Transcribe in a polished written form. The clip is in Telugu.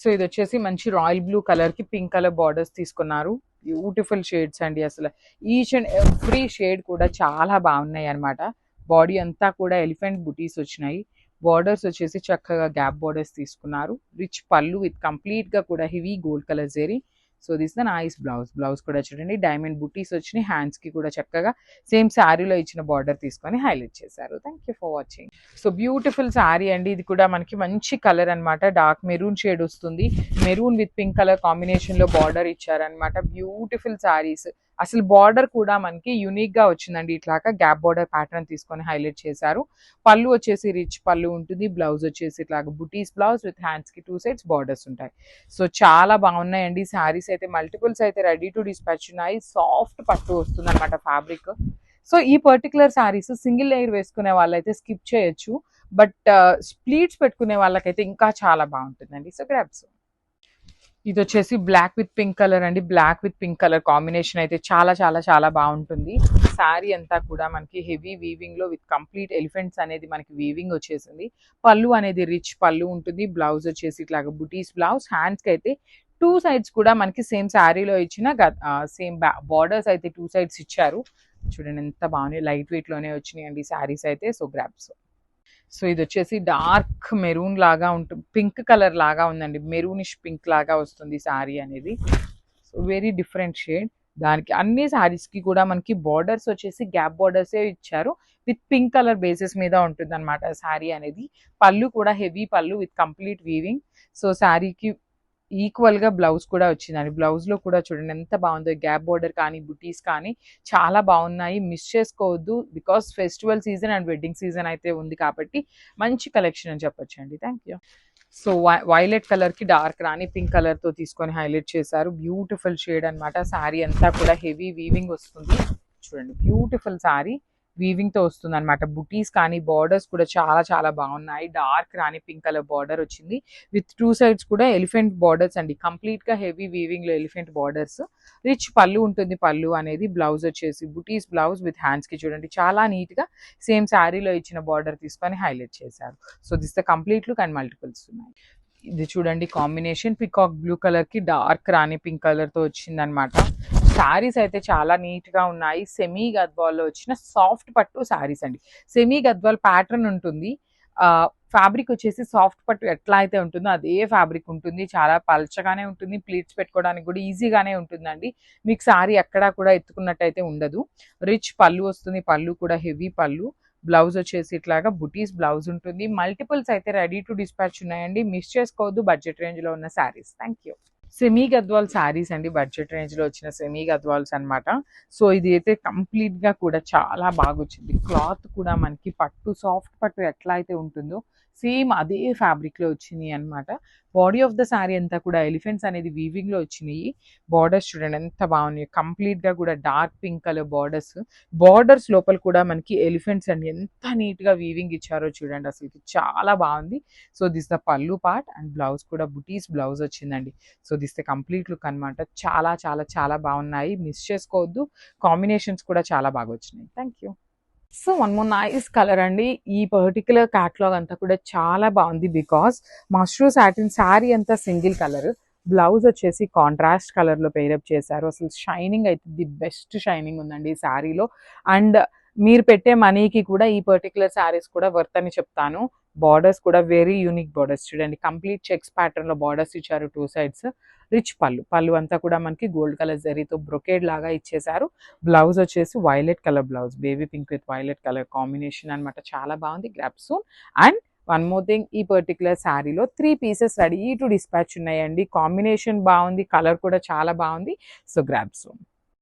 సో ఇది వచ్చేసి మంచి రాయల్ బ్లూ కలర్ కి పింక్ కలర్ బార్డర్స్ తీసుకున్నారు. బ్యూటిఫుల్ షేడ్స్ అండి. అసలు ఈచ్ అండ్ ఎవ్రీ షేడ్ కూడా చాలా బాగున్నాయి అనమాట. బాడీ అంతా కూడా ఎలిఫెంట్ బుటీస్ వచ్చినాయి. బార్డర్స్ వచ్చేసి చక్కగా గ్యాప్ బార్డర్స్ తీసుకున్నారు. రిచ్ పళ్ళు విత్ కంప్లీట్ గా కూడా heavy gold colour zari. So this the nice blouse కూడా చూడండి డైమండ్ బుటీస్ వచ్చినాయి. హ్యాండ్స్ కి కూడా చక్కగా సేమ్ శారీలో ఇచ్చిన బార్డర్ తీసుకొని హైలైట్ చేశారు. Thank you for watching. So beautiful sari అండి. ఇది కూడా మనకి మంచి కలర్ అనమాట. డార్క్ మెరూన్ షేడ్ వస్తుంది. Maroon with pink colour combination లో బార్డర్ ఇచ్చారనమాట. బ్యూటిఫుల్ శారీస్. అసలు బార్డర్ కూడా మనకి యూనిక్ గా వచ్చిందండి. ఇట్లాగా గ్యాప్ బార్డర్ ప్యాటర్న్ తీసుకొని హైలైట్ చేశారు. పళ్ళు వచ్చేసి రిచ్ పళ్ళు ఉంటుంది. బ్లౌజ్ వచ్చేసి ఇట్లాగా బుటీస్ బ్లౌజ్ విత్ హ్యాండ్స్ కి 2 సైడ్స్ బార్డర్స్ ఉంటాయి. సో చాలా బాగున్నాయండి శారీస్ అయితే. మల్టిపుల్స్ అయితే రెడీ టు డిస్పాచ్ ఉన్నాయి. సాఫ్ట్ పట్టు వస్తుంది అనమాట ఫ్యాబ్రిక్. సో ఈ పర్టికులర్ శారీస్ సింగిల్ లేయర్ వేసుకునే వాళ్ళైతే స్కిప్ చేయొచ్చు. బట్ ప్లీట్స్ పెట్టుకునే వాళ్ళకైతే ఇంకా చాలా బాగుంటుందండి. సో గ్రాబ్స్. ఇది వచ్చేసి బ్లాక్ విత్ పింక్ కలర్ అండి. Black with pink colour combination అయితే చాలా చాలా చాలా బాగుంటుంది. శారీ అంతా కూడా మనకి హెవీ వీవింగ్ లో విత్ కంప్లీట్ ఎలిఫెంట్స్ అనేది మనకి వీవింగ్ వచ్చేసింది. పళ్ళు అనేది రిచ్ పళ్ళు ఉంటుంది. బ్లౌజ్ వచ్చేసి ఇట్లాగా బుటీస్ బ్లౌజ్. హ్యాండ్స్ కి అయితే 2 సైడ్స్ కూడా మనకి సేమ్ శారీలో ఇచ్చిన సేమ్ బార్డర్స్ అయితే 2 సైడ్స్ ఇచ్చారు. చూడండి ఎంత బాగున్నాయి. లైట్ వెయిట్ లోనే వచ్చినాయి అండి శారీస్ అయితే. So grabs. సో ఇది వచ్చేసి డార్క్ మెరూన్ లాగా ఉంటుంది. పింక్ కలర్ లాగా ఉందండి. మెరూనిష్ పింక్ లాగా వస్తుంది శారీ అనేది. So very different shade. దానికి అన్ని శారీస్ కి కూడా మనకి బార్డర్స్ వచ్చేసి గ్యాప్ బార్డర్సే ఇచ్చారు. విత్ పింక్ కలర్ బేసిస్ మీద ఉంటుంది అనమాట శారీ అనేది. పళ్ళు కూడా హెవీ పళ్ళు విత్ కంప్లీట్ వీవింగ్. సో శారీకి ఈక్వల్ గా బ్లౌజ్ కూడా వచ్చిందండి. బ్లౌజ్ లో కూడా చూడండి ఎంత బాగుందో. గ్యాప్ బోర్డర్ కానీ బుటీస్ కానీ చాలా బాగున్నాయి. మిస్ చేసుకోవద్దు. Because festival season and wedding season అయితే ఉంది కాబట్టి మంచి కలెక్షన్ అని చెప్పొచ్చు అండి. Thank you. So violet colour కి డార్క్ రాణి పింక్ కలర్ తో తీసుకొని హైలైట్ చేశారు. బ్యూటిఫుల్ షేడ్ అనమాట. శారీ అంతా కూడా హెవీ వీవింగ్ వస్తుంది. చూడండి బ్యూటిఫుల్ శారీ వీవింగ్ తో వస్తుంది అనమాట. బుటీస్ కానీ బార్డర్స్ కూడా చాలా చాలా బాగున్నాయి. డార్క్ రాణి పింక్ కలర్ బార్డర్ వచ్చింది. విత్ 2 సైడ్స్ కూడా ఎలిఫెంట్ బార్డర్స్ అండి. కంప్లీట్ గా హెవీ వీవింగ్ లో ఎలిఫెంట్ బార్డర్స్. రిచ్ పళ్ళు ఉంటుంది. పళ్ళు అనేది బ్లౌజ్ వచ్చేసి బుటీస్ బ్లౌజ్ విత్ హ్యాండ్స్ కి చూడండి చాలా నీట్ గా సేమ్ శారీలో ఇచ్చిన బార్డర్ తీసుకొని హైలైట్ చేశారు. So this the complete look and multiples ఉన్నాయి. ఇది చూడండి కాంబినేషన్ పికాక్ బ్లూ కలర్ కి డార్క్ రాణి పింక్ కలర్ తో వచ్చింది అనమాట. శారీస్ అయితే చాలా నీట్ గా ఉన్నాయి. సెమీ గద్వాల్లో వచ్చిన సాఫ్ట్ పట్టు శారీస్ అండి. సెమీ గద్వాల్ ప్యాటర్న్ ఉంటుంది. ఫ్యాబ్రిక్ వచ్చేసి సాఫ్ట్ పట్టు ఎట్లా అయితే ఉంటుందో అదే ఫ్యాబ్రిక్ ఉంటుంది. చాలా పల్చగానే ఉంటుంది. ప్లీట్స్ పెట్టుకోవడానికి కూడా ఈజీగానే ఉంటుందండి. మీకు శారీ ఎక్కడా కూడా ఎత్తుకున్నట్టయితే ఉండదు. రిచ్ పళ్ళు వస్తుంది. పళ్ళు కూడా హెవీ పళ్ళు. బ్లౌజ్ వచ్చేసి ఇట్లాగా బుటీస్ బ్లౌజ్ ఉంటుంది. మల్టిపుల్స్ అయితే రెడీ టు డిస్పాచ్ ఉన్నాయండి. మిస్ చేసుకోవద్దు బడ్జెట్ రేంజ్ లో ఉన్న sarees. Thank you. Semi Gadwal sarees అండి. బడ్జెట్ రేంజ్ లో వచ్చిన సెమీ గద్వాల్స్ అనమాట. సో ఇది అయితే కంప్లీట్ గా కూడా చాలా బాగా వచ్చింది. క్లాత్ కూడా మనకి పట్టు సాఫ్ట్ పట్టు ఎట్లా అయితే ఉంటుందో సేమ్ అదే ఫ్యాబ్రిక్ లో వచ్చినాయి అనమాట. బాడీ ఆఫ్ ద శారీ అంతా కూడా ఎలిఫెంట్స్ అనేది వీవింగ్ లో వచ్చినాయి. బార్డర్స్ చూడండి ఎంత బాగున్నాయి. కంప్లీట్ గా కూడా dark pink colour borders. Borders లోపల కూడా మనకి ఎలిఫెంట్స్ అండి ఎంత నీట్ గా వీవింగ్ ఇచ్చారో చూడండి. అసలు చాలా బాగుంది. సో దిస్ ద పళ్ళు పార్ట్ అండ్ బ్లౌజ్ కూడా బుటీస్ బ్లౌజ్ వచ్చిందండి. So this the complete look అనమాట. చాలా చాలా చాలా బాగున్నాయి. మిస్ చేసుకోవద్దు. కాంబినేషన్స్ కూడా చాలా బాగా వచ్చినాయి. Thank you. So one more nice colour అండి. ఈ పర్టికులర్ క్యాటలాగ్ అంతా కూడా చాలా బాగుంది. బికాస్ మష్రూ సాటిన్ శారీ అంతా సింగిల్ కలర్. బ్లౌజ్ వచ్చేసి కాంట్రాస్ట్ కలర్ లో పేరప్ చేశారు. అసలు షైనింగ్ అయితే ది బెస్ట్ షైనింగ్ ఉందండి ఈ శారీలో. అండ్ మీరు పెట్టే మనీకి కూడా ఈ పర్టికులర్ శారీస్ కూడా వర్త్ అని చెప్తాను. బార్డర్స్ కూడా వెరీ యూనిక్ బార్డర్స్ చూడండి. కంప్లీట్ చెక్స్ ప్యాటర్న్ లో బార్డర్స్ ఇచ్చారు 2 సైడ్స్. రిచ్ పళ్ళు అంతా కూడా మనకి గోల్డ్ కలర్ జరీతో బ్రొకేడ్ లాగా ఇచ్చేసారు. బ్లౌజ్ వచ్చేసి violet colour blouse. Baby pink with violet colour combination అనమాట. చాలా బాగుంది. Grab soon. And one more thing, ఈ పర్టికులర్ శారీలో 3 పీసెస్ రెడీ టు డిస్పాచ్ ఉన్నాయండి. కాంబినేషన్ బాగుంది. కలర్ కూడా చాలా బాగుంది. So grab soon.